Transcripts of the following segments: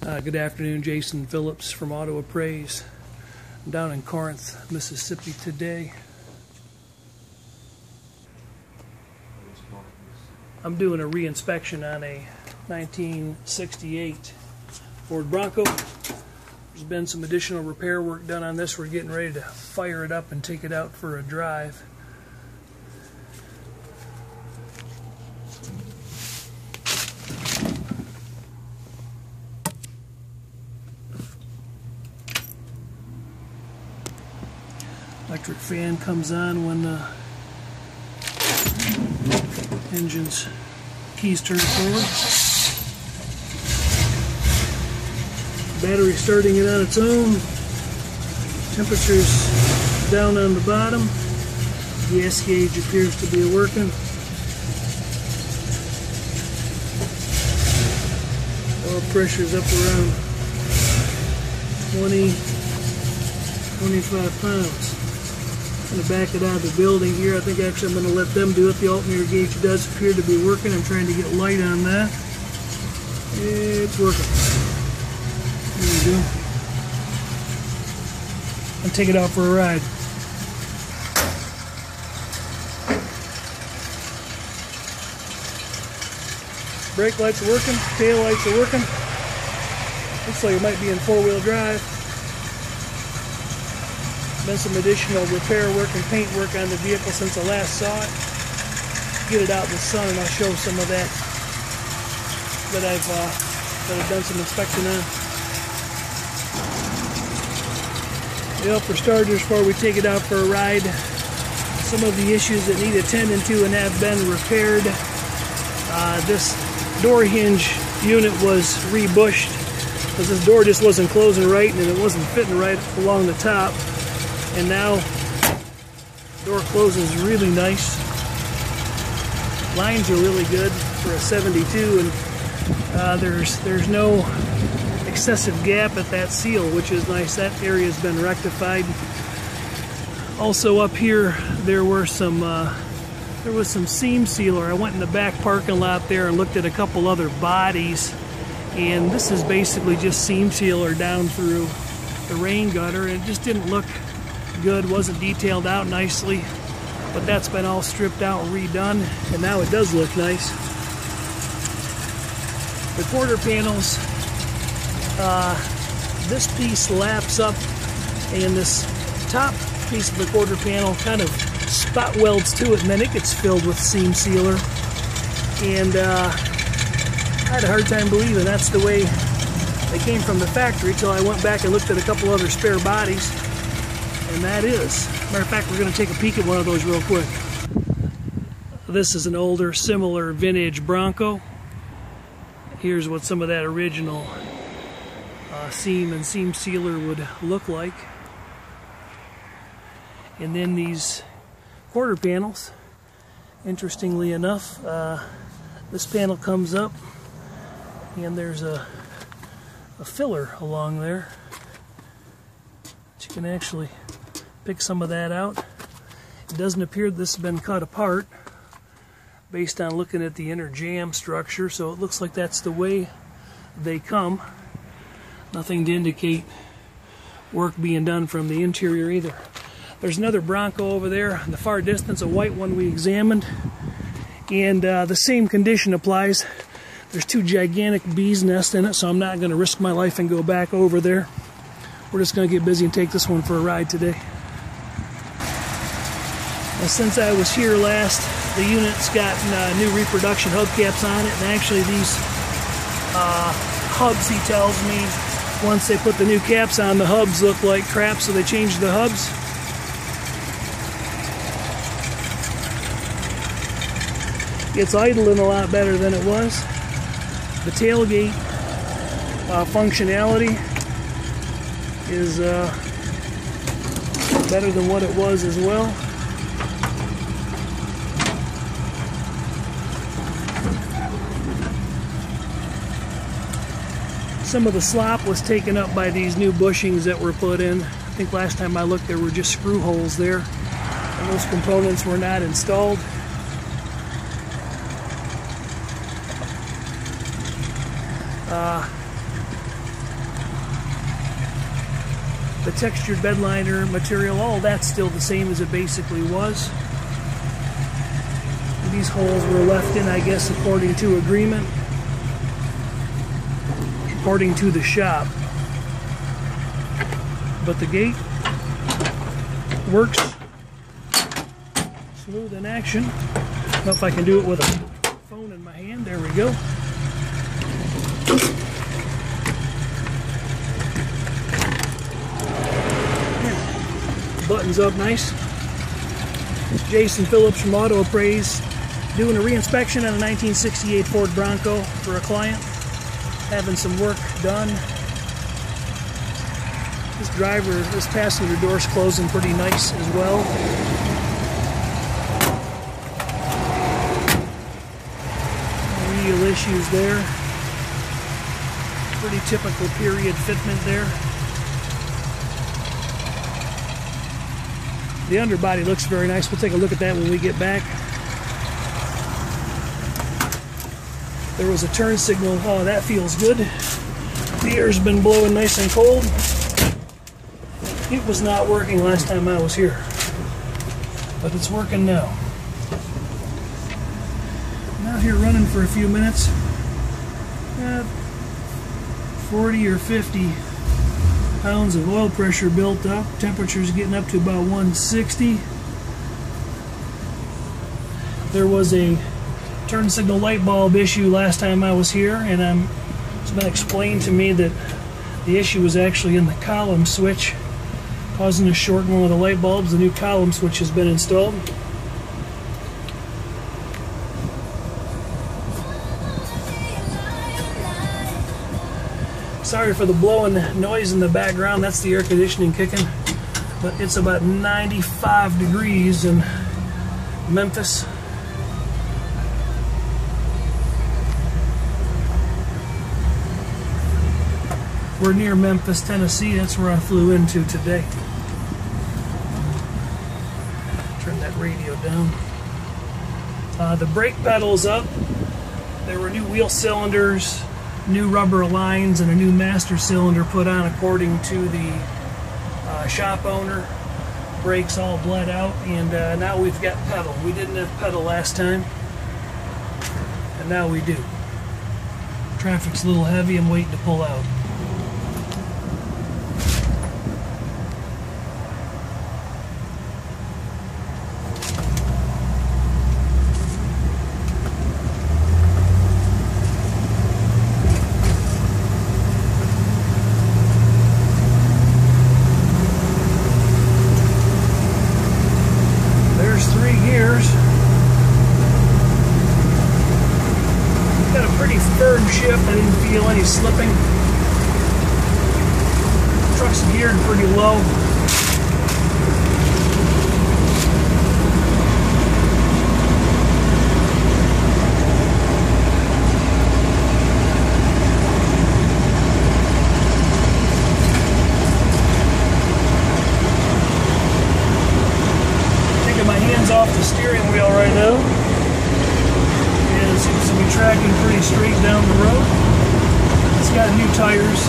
Good afternoon, Jason Phillips from Auto Appraise. I'm down in Corinth, Mississippi today. I'm doing a re-inspection on a 1968 Ford Bronco. There's been some additional repair work done on this. We're getting ready to fire it up and take it out for a drive. Electric fan comes on when the engine's keys turn forward. Battery starting it on its own. Temperature's down on the bottom. Gas gauge appears to be working. Oil pressure's up around 25 pounds. I'm going to back it out of the building here. I think actually I'm going to let them do it. The alternator gauge does appear to be working. I'm trying to get light on that. It's working. There we go. I'll take it out for a ride. Brake lights are working. Tail lights are working. Looks like it might be in four-wheel drive. Been some additional repair work and paint work on the vehicle since I last saw it. Get it out in the sun and I'll show some of that I've done some inspection on. Well, for starters, before we take it out for a ride, some of the issues that need attending to and have been repaired. This door hinge unit was rebushed because this door just wasn't closing right and it wasn't fitting right along the top. And now, door closes really nice. Lines are really good for a 72, and there's no excessive gap at that seal, which is nice. That area has been rectified. Also up here, there was some seam sealer. I went in the back parking lot there and looked at a couple other bodies, and this is basically just seam sealer down through the rain gutter, and it just didn't look good, wasn't detailed out nicely, but that's been all stripped out and redone, and now it does look nice. The quarter panels, this piece laps up, and this top piece of the quarter panel kind of spot welds to it, and then it gets filled with seam sealer. And I had a hard time believing that's the way they came from the factory till I went back and looked at a couple other spare bodies. And that is. Matter of fact, we're going to take a peek at one of those real quick. This is an older, similar vintage Bronco. Here's what some of that original seam and seam sealer would look like. And then these quarter panels, interestingly enough, this panel comes up and there's a filler along there. You can actually pick some of that out. It doesn't appear this has been cut apart based on looking at the inner jam structure, so it looks like that's the way they come. Nothing to indicate work being done from the interior either. There's another Bronco over there in the far distance, a white one we examined, and the same condition applies. There's two gigantic bees' nests in it, so I'm not going to risk my life and go back over there. We're just going to get busy and take this one for a ride today. Now, since I was here last, the unit's gotten new reproduction hubcaps on it, and actually these hubs, he tells me, once they put the new caps on, the hubs look like crap, so they changed the hubs. It's idling a lot better than it was. The tailgate functionality is better than what it was as well. Some of the slop was taken up by these new bushings that were put in. I think last time I looked there were just screw holes there, and those components were not installed. The textured bed liner material, all that's still the same as it basically was. These holes were left in, I guess, according to agreement, according to the shop. But the gate works smooth in action. I don't know if I can do it with a phone in my hand. There we go. Buttons up nice. Jason Phillips from Appraise, doing a reinspection on a 1968 Ford Bronco for a client, having some work done. This passenger door's closing pretty nice as well. No real issues there. Pretty typical period fitment there. The underbody looks very nice. We'll take a look at that when we get back. There was a turn signal. Oh, that feels good. The air's been blowing nice and cold. It was not working last time I was here, but it's working now. I'm out here running for a few minutes. 40 or 50 pounds of oil pressure built up. Temperature's getting up to about 160. There was a turn signal light bulb issue last time I was here, and it's been explained to me that the issue was actually in the column switch, causing a short in one of the light bulbs. The new column switch has been installed. Sorry for the blowing noise in the background. That's the air conditioning kicking. But it's about 95 degrees in Memphis. We're near Memphis, Tennessee. That's where I flew into today. Turn that radio down. The brake pedal's up. There were new wheel cylinders, new rubber lines, and a new master cylinder put on according to the shop owner. Brakes all bled out, and now we've got pedal. We didn't have pedal last time, and now we do. Traffic's a little heavy. I'm waiting to pull out. Firm shift. I didn't feel any slipping. Truck's geared pretty low. Taking my hands off the steering wheel right now. Seems to be tracking pretty straight down the road. It's got new tires.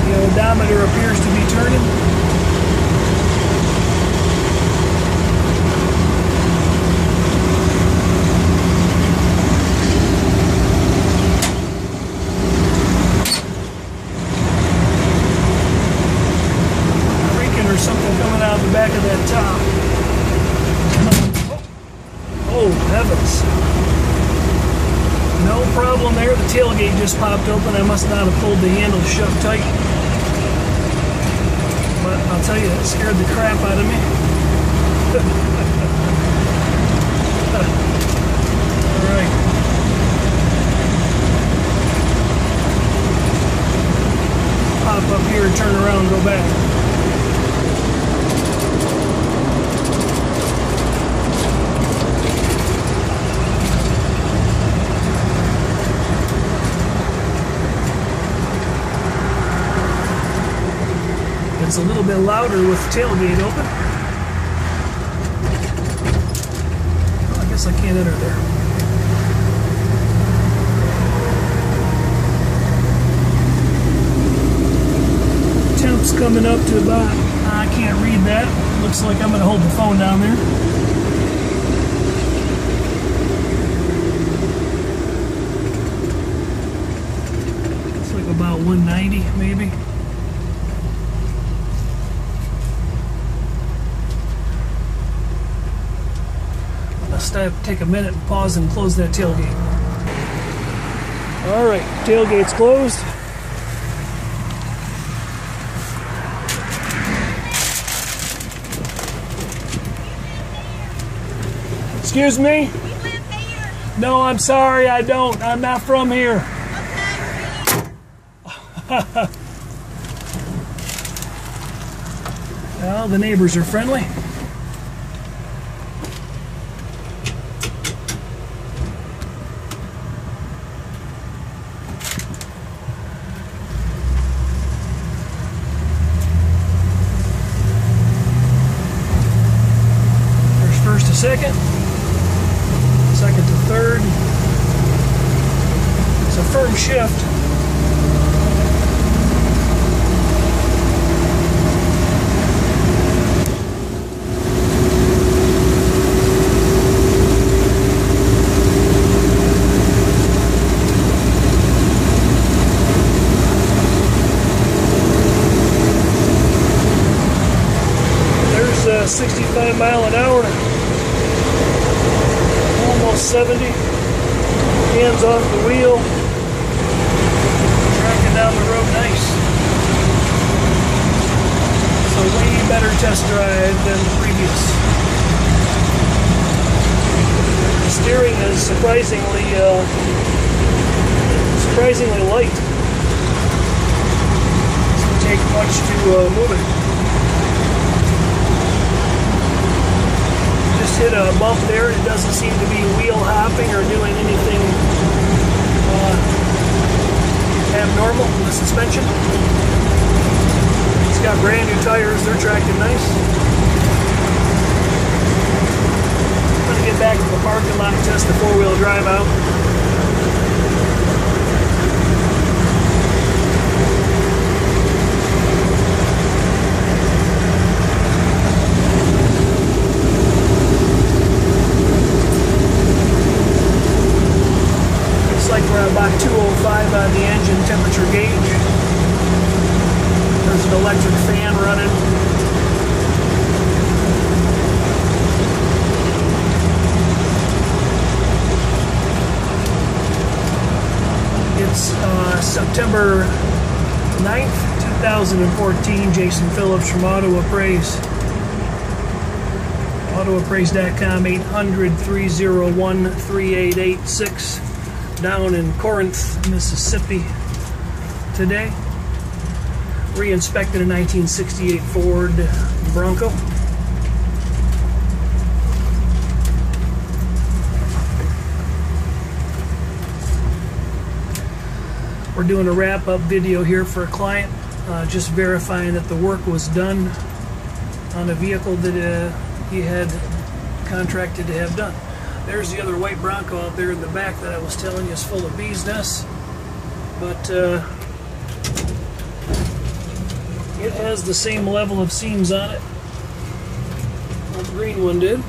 The odometer appears to be turning. Something coming out of the back of that top. Oh, heavens. No problem there. The tailgate just popped open. I must not have pulled the handle shut tight. But I'll tell you, it scared the crap out of me. Alright. Pop up here and turn around and go back. It's a little bit louder with the tailgate open. Guess I can't enter there. Temps coming up to about, I can't read that. Looks like I'm going to hold the phone down there. It's like about 190 maybe. I have to take a minute and pause and close that tailgate. Alright, tailgate's closed. Excuse me? You live here? No, I'm sorry, I don't. I'm not from here. Okay. Well, the neighbors are friendly. First to second, second to third. It's a firm shift. There's 65 mile an hour. Almost 70, hands off the wheel, tracking down the road nice. It's a way better test drive than the previous. The steering is surprisingly light. Doesn't take much to move it. Hit a bump there. It doesn't seem to be wheel hopping or doing anything abnormal in the suspension. It's got brand new tires. They're tracking nice. I'm going to get back to the parking lot and test the four-wheel drive out. We're about 205 on the engine temperature gauge. There's an electric fan running. It's September 9th, 2014. Jason Phillips from Appraise. Autoappraise.com, 800-301-3886. Down in Corinth, Mississippi today. Re-inspected a 1968 Ford Bronco. We're doing a wrap-up video here for a client, just verifying that the work was done on a vehicle that he had contracted to have done. There's the other white Bronco out there in the back that I was telling you is full of bees' nests. But it has the same level of seams on it that the green one did.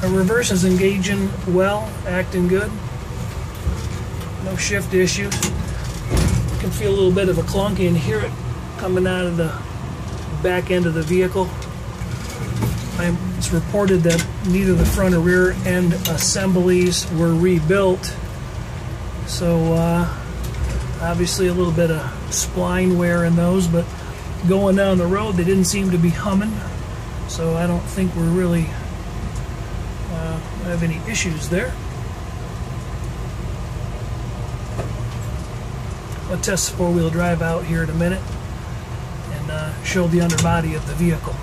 Our reverse is engaging well, acting good. No shift issues. You can feel a little bit of a clunky and hear it coming out of the back end of the vehicle. It's reported that neither the front or rear end assemblies were rebuilt, so obviously a little bit of spline wear in those, but going down the road they didn't seem to be humming, so I don't think we're really have any issues there. I'll test the four-wheel drive out here in a minute and show the underbody of the vehicle.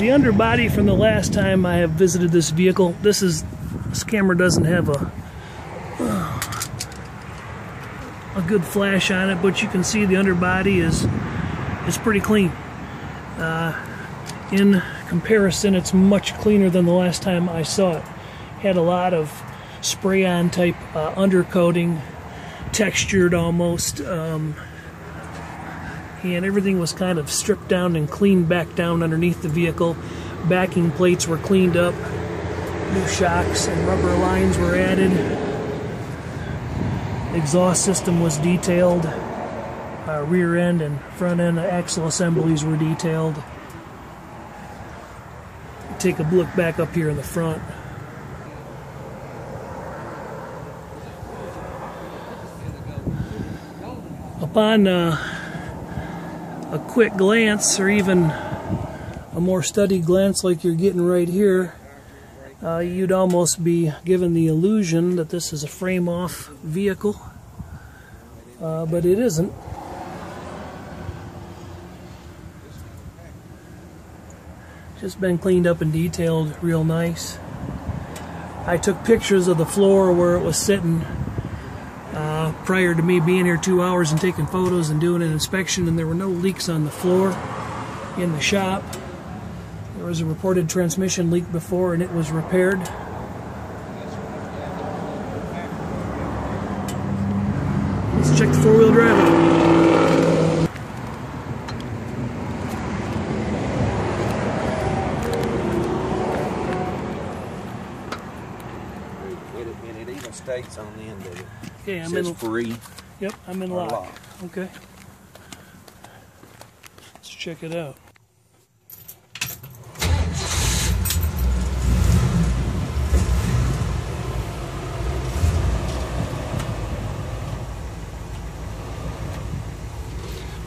the underbody from the last time I have visited this vehicle. This camera doesn't have a good flash on it, but you can see the underbody is pretty clean. In comparison, it's much cleaner than the last time I saw it. Had a lot of spray-on type undercoating, textured almost, and everything was kind of stripped down and cleaned back down underneath the vehicle. Backing plates were cleaned up, new shocks and rubber lines were added. Exhaust system was detailed. Rear end and front end axle assemblies were detailed. Take a look back up here in the front. Upon a quick glance, or even a more studied glance like you're getting right here, you'd almost be given the illusion that this is a frame-off vehicle, but it isn't. Just been cleaned up and detailed real nice. I took pictures of the floor where it was sitting prior to me being here 2 hours and taking photos and doing an inspection, and there were no leaks on the floor in the shop. There was a reported transmission leak before and it was repaired. Let's check the four-wheel drive. And it even states on the end of it. Okay, it says free. Yep, I'm in lock. Okay. Let's check it out.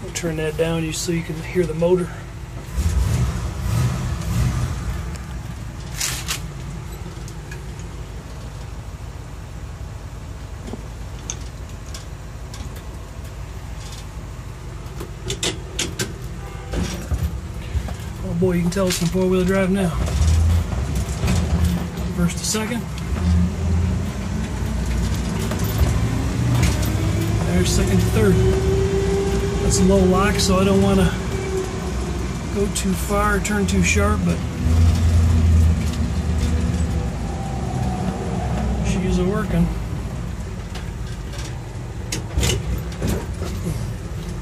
I'll turn that down so you can hear the motor. Oh boy, you can tell it's in four-wheel drive now. First to second. There's second to third. That's a low lock, so I don't want to go too far, turn too sharp, but she's working.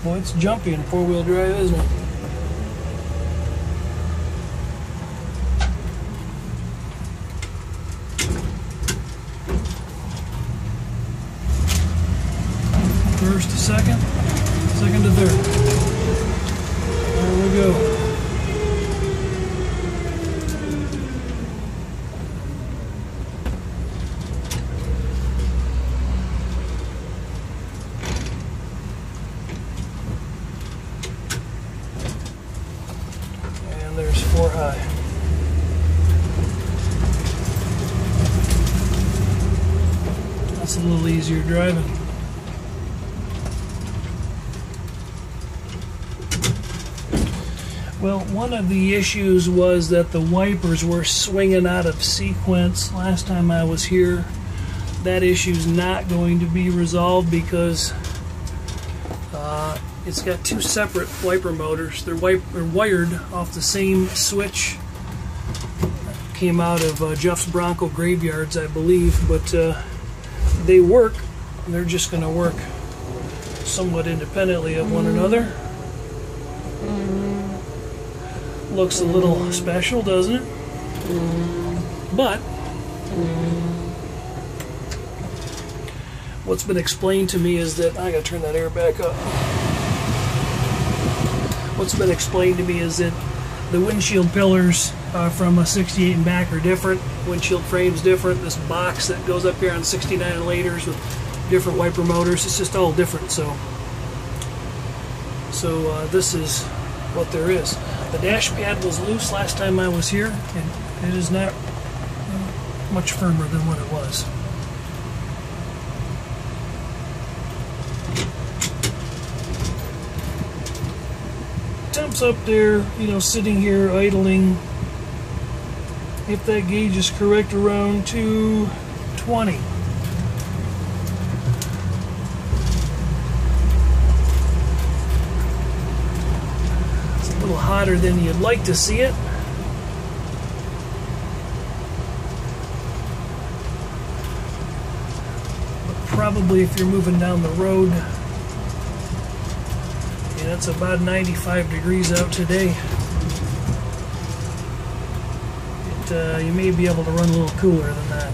Boy, it's jumpy in four-wheel drive, isn't it? First to second, second to third. There we go. And there's 4 high. That's a little easier driving. Well, one of the issues was that the wipers were swinging out of sequence last time I was here. That issue's not going to be resolved because it's got 2 separate wiper motors. They're wired off the same switch. Came out of Jeff's Bronco graveyards, I believe, but they work. They're just going to work somewhat independently of one another. Looks a little special, doesn't it? But what's been explained to me is that I gotta turn that air back up. What's been explained to me is that the windshield pillars from a 68 and back are different. Windshield frame's different. This box that goes up here on 69 and laters with different wiper motors, it's just all different. So this is what there is. The dash pad was loose last time I was here, and it is not much firmer than what it was. Temp's up there, you know, sitting here idling, if that gauge is correct, around 220. It's a little hotter than you'd like to see it. But probably if you're moving down the road, yeah, it's about 95 degrees out today. You may be able to run a little cooler than that.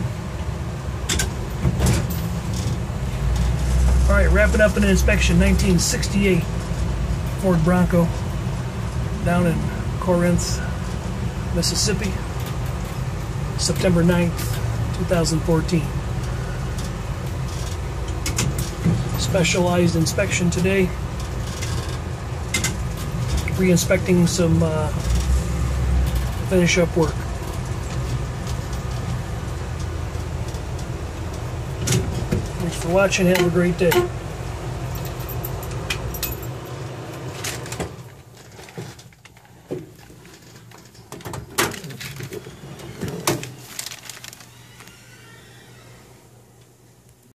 Alright, wrapping up an inspection. 1968 Ford Bronco down in Corinth, Mississippi, September 9th, 2014. Specialized inspection today. Re-inspecting some finish up work. Thanks for watching. Have a great day.